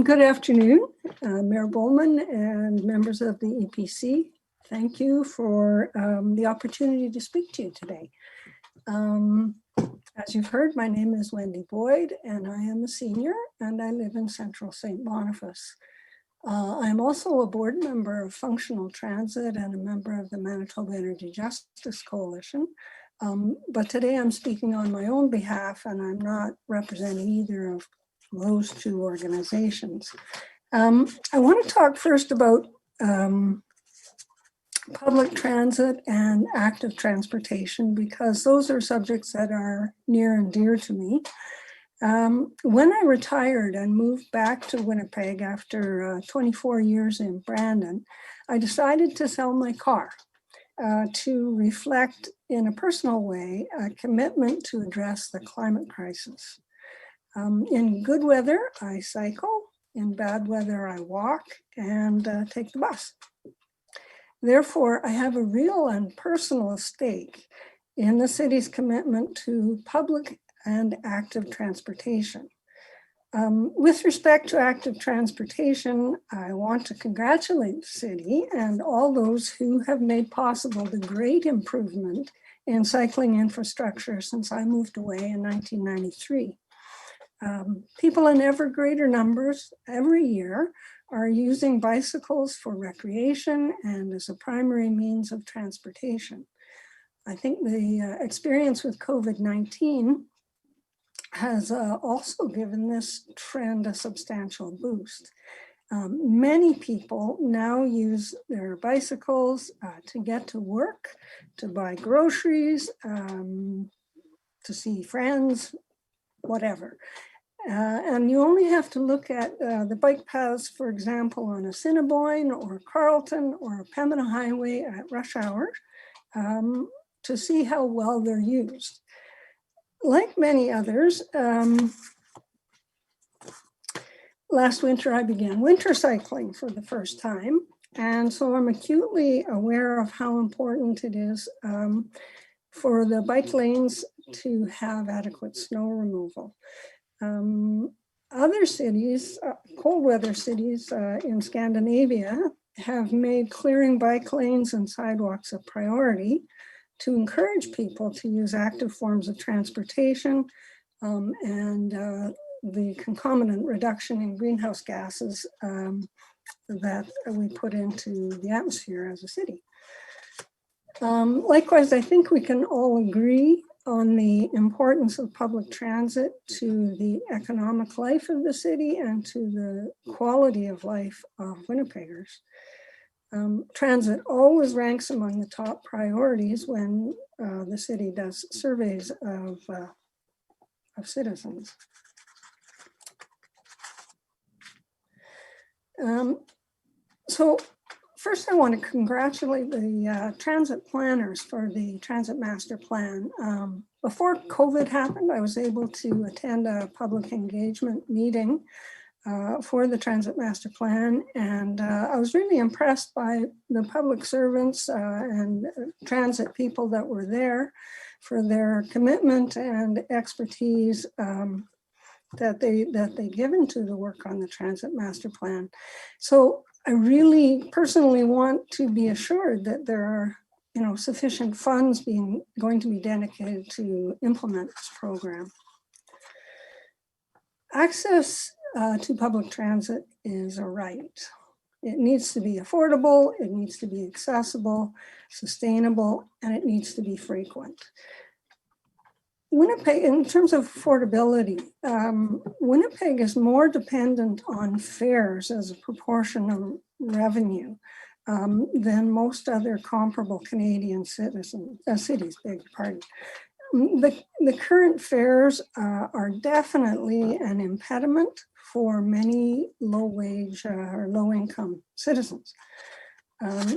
Good afternoon, Mayor Bowman and members of the EPC. Thank you for the opportunity to speak to you today. As you've heard, my name is Wendy Boyd and I am a senior and I live in Central St. Boniface. I'm also a board member of Functional Transit and a member of the Manitoba Energy Justice Coalition. But today I'm speaking on my own behalf and I'm not representing either of those two organizations. I want to talk first about public transit and active transportation because those are subjects that are near and dear to me. When I retired and moved back to Winnipeg after 24 years in Brandon, I decided to sell my car to reflect in a personal way a commitment to address the climate crisis. In good weather, I cycle. In bad weather, I walk and take the bus. Therefore, I have a real and personal stake in the city's commitment to public and active transportation. With respect to active transportation, I want to congratulate the city and all those who have made possible the great improvement in cycling infrastructure since I moved away in 1993. People in ever greater numbers every year are using bicycles for recreation and as a primary means of transportation. I think the experience with COVID-19 has also given this trend a substantial boost. Many people now use their bicycles to get to work, to buy groceries, to see friends, whatever. And you only have to look at the bike paths, for example, on Assiniboine or Carleton or Pembina Highway at rush hour to see how well they're used. Like many others, last winter I began winter cycling for the first time. And so I'm acutely aware of how important it is for the bike lanes to have adequate snow removal. Other cities, cold weather cities in Scandinavia have made clearing bike lanes and sidewalks a priority to encourage people to use active forms of transportation and the concomitant reduction in greenhouse gases that we put into the atmosphere as a city. Likewise, I think we can all agree on the importance of public transit to the economic life of the city and to the quality of life of Winnipeggers. Transit always ranks among the top priorities when the city does surveys of citizens. So first, I want to congratulate the transit planners for the Transit Master Plan. Before COVID happened, I was able to attend a public engagement meeting for the Transit Master Plan, and I was really impressed by the public servants and transit people that were there for their commitment and expertise that they given to the work on the Transit Master Plan. So I really personally want to be assured that there are, sufficient funds going to be dedicated to implement this program. Access to public transit is a right. It needs to be affordable, it needs to be accessible, sustainable, and it needs to be frequent. Winnipeg, in terms of affordability, Winnipeg is more dependent on fares as a proportion of revenue than most other comparable Canadian cities, beg your pardon. The current fares are definitely an impediment for many low-wage or low-income citizens.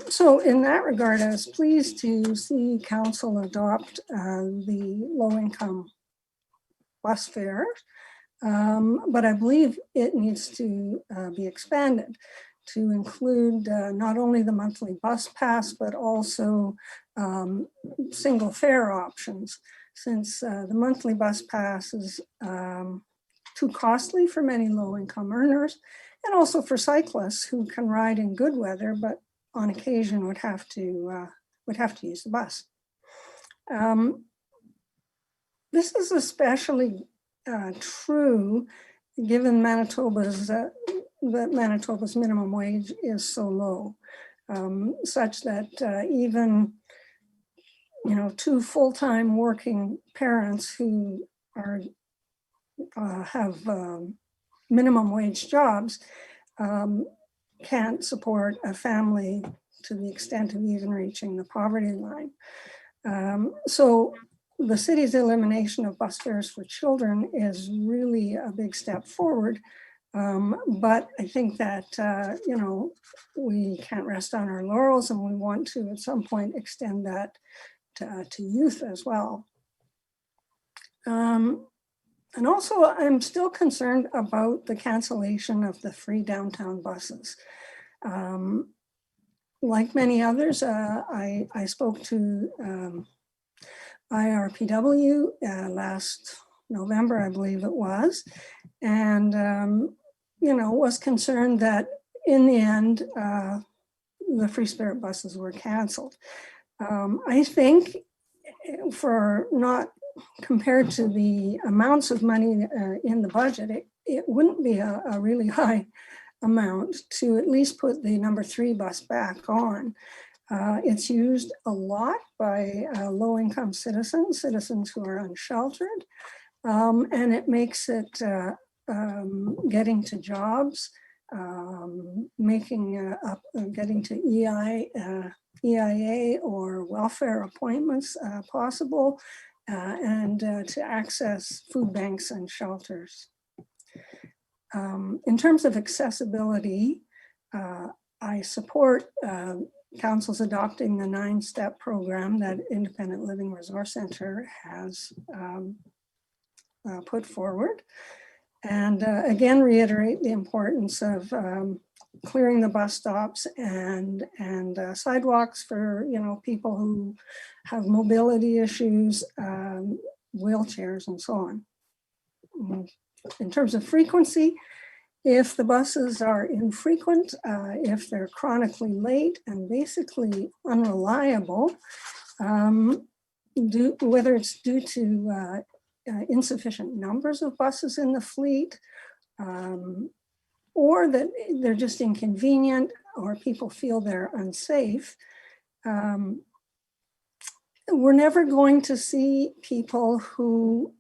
So in that regard, I was pleased to see Council adopt the low-income bus fares, but I believe it needs to be expanded to include not only the monthly bus pass, but also single fare options, since the monthly bus pass is too costly for many low-income earners, and also for cyclists who can ride in good weather, but on occasion would have to use the bus. This is especially true given Manitoba's minimum wage is so low, such that even two full-time working parents who have minimum wage jobs can't support a family to the extent of even reaching the poverty line. So the city's elimination of bus fares for children is really a big step forward. But I think that, we can't rest on our laurels, and we want to at some point extend that to youth as well. And also, I'm still concerned about the cancellation of the free downtown buses. Like many others, I spoke to IRPW last November, I believe it was, and was concerned that in the end, the Free Spirit buses were canceled. I think for not compared to the amounts of money in the budget, it wouldn't be a really high amount to at least put the number 3 bus back on. It's used a lot by low-income citizens who are unsheltered, and it makes it getting to jobs, getting to EIA or welfare appointments possible, and to access food banks and shelters. In terms of accessibility, I support Council's adopting the 9-step program that Independent Living Resource Center has put forward. And again, reiterate the importance of clearing the bus stops and sidewalks for people who have mobility issues, wheelchairs, and so on. In terms of frequency, if the buses are infrequent, if they're chronically late and basically unreliable, whether it's due to insufficient numbers of buses in the fleet, or that they're just inconvenient, or people feel they're unsafe, we're never going to see people who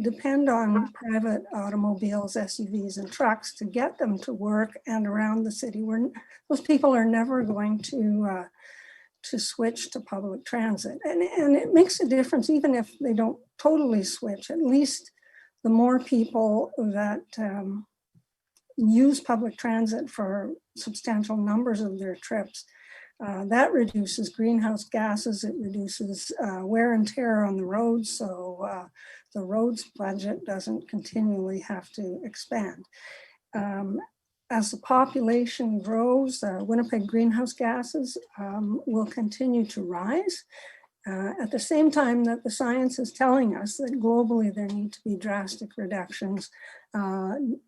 depend on private automobiles, SUVs, and trucks to get them to work and around the city. Those people are never going to switch to public transit. And it makes a difference even if they don't totally switch. At least the more people that use public transit for substantial numbers of their trips, that reduces greenhouse gases, it reduces wear and tear on the roads, so the roads budget doesn't continually have to expand. As the population grows, Winnipeg greenhouse gases will continue to rise. At the same time that the science is telling us that globally there need to be drastic reductions,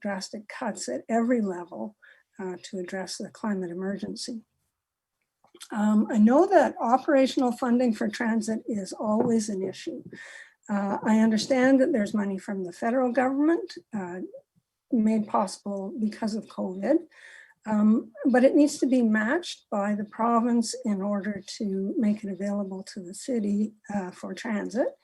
drastic cuts at every level to address the climate emergency. I know that operational funding for transit is always an issue. I understand that there's money from the federal government made possible because of COVID, but it needs to be matched by the province in order to make it available to the city for transit.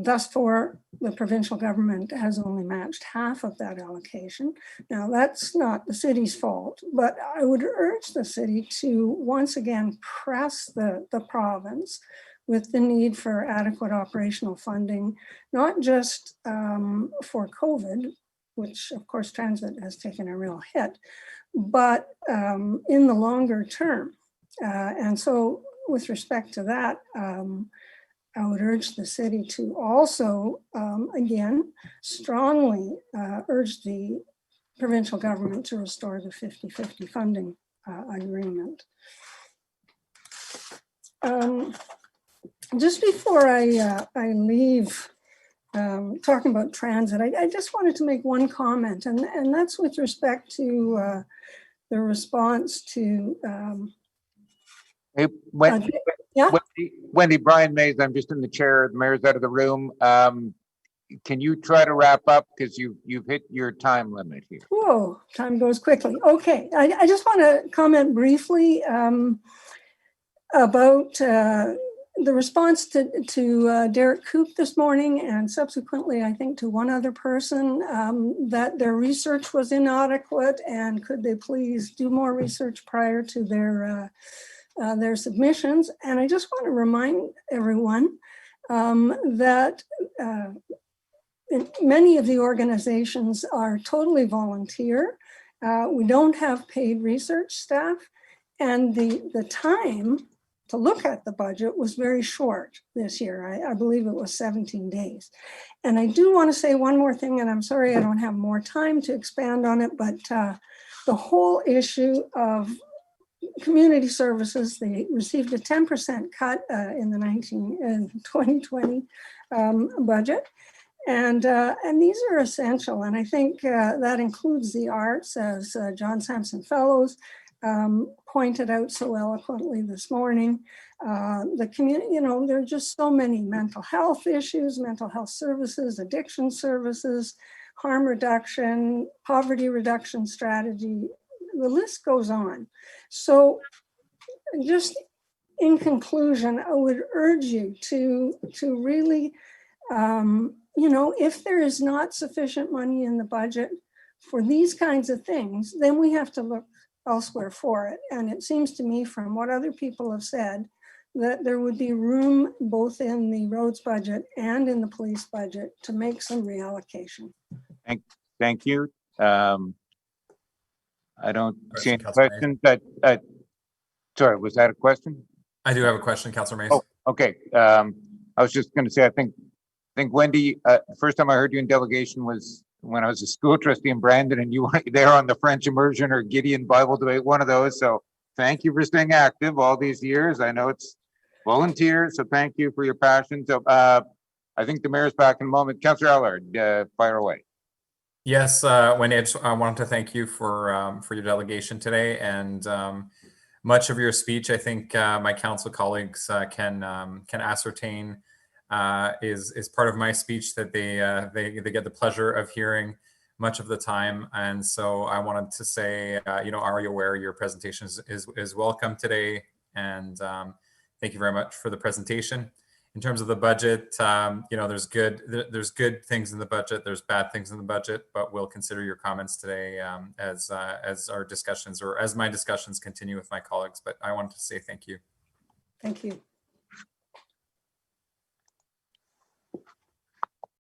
Thus far, the provincial government has only matched half of that allocation. Now, that's not the city's fault, but I would urge the city to once again press the province with the need for adequate operational funding, not just for COVID, which of course transit has taken a real hit, but in the longer term. And so with respect to that, I would urge the city to also, again, strongly urge the provincial government to restore the 50-50 funding agreement. Just before I leave talking about transit, I just wanted to make one comment, and that's with respect to the response to. Hey, Yeah. Wendy, Brian Mays, I'm just in the chair. The mayor's out of the room. Can you try to wrap up, because you've hit your time limit here? Whoa, time goes quickly. Okay, I just want to comment briefly about the response to Derek Coop this morning, and subsequently, I think, to one other person, that their research was inadequate, and could they please do more research prior to their submissions. And I just want to remind everyone that many of the organizations are totally volunteer. We don't have paid research staff, and the time to look at the budget was very short this year. I believe it was 17 days. And I do want to say one more thing, and I'm sorry I don't have more time to expand on it, but the whole issue of community services, they received a 10% cut in the 2020 budget. And these are essential. And I think that includes the arts, as John Sampson Fellows pointed out so eloquently this morning. The community, there are just so many mental health issues, mental health services, addiction services, harm reduction, poverty reduction strategy. The list goes on. So just in conclusion, I would urge you to really, if there is not sufficient money in the budget for these kinds of things, then we have to look elsewhere for it. And it seems to me, from what other people have said, that there would be room both in the roads budget and in the police budget to make some reallocation. Thank you. I don't see any questions. Sorry, was that a question? I do have a question, Councillor Mays. Oh, okay. I was just going to say, I think Wendy, first time I heard you in delegation was when I was a school trustee in Brandon, and you were there on the French immersion or Gideon Bible debate, one of those. So thank you for staying active all these years. I know it's volunteer, so thank you for your passion. So I think the mayor's back in a moment. Councillor Allard, fire away. Yes, Wendy, I wanted to thank you for your delegation today, and much of your speech, I think my council colleagues can ascertain is part of my speech that they get the pleasure of hearing much of the time. And so I wanted to say, are you aware your presentation is welcome today? And thank you very much for the presentation. In terms of the budget, there's good things in the budget, there's bad things in the budget, but we'll consider your comments today as our discussions, or as my discussions continue with my colleagues. But I wanted to say thank you. Thank you.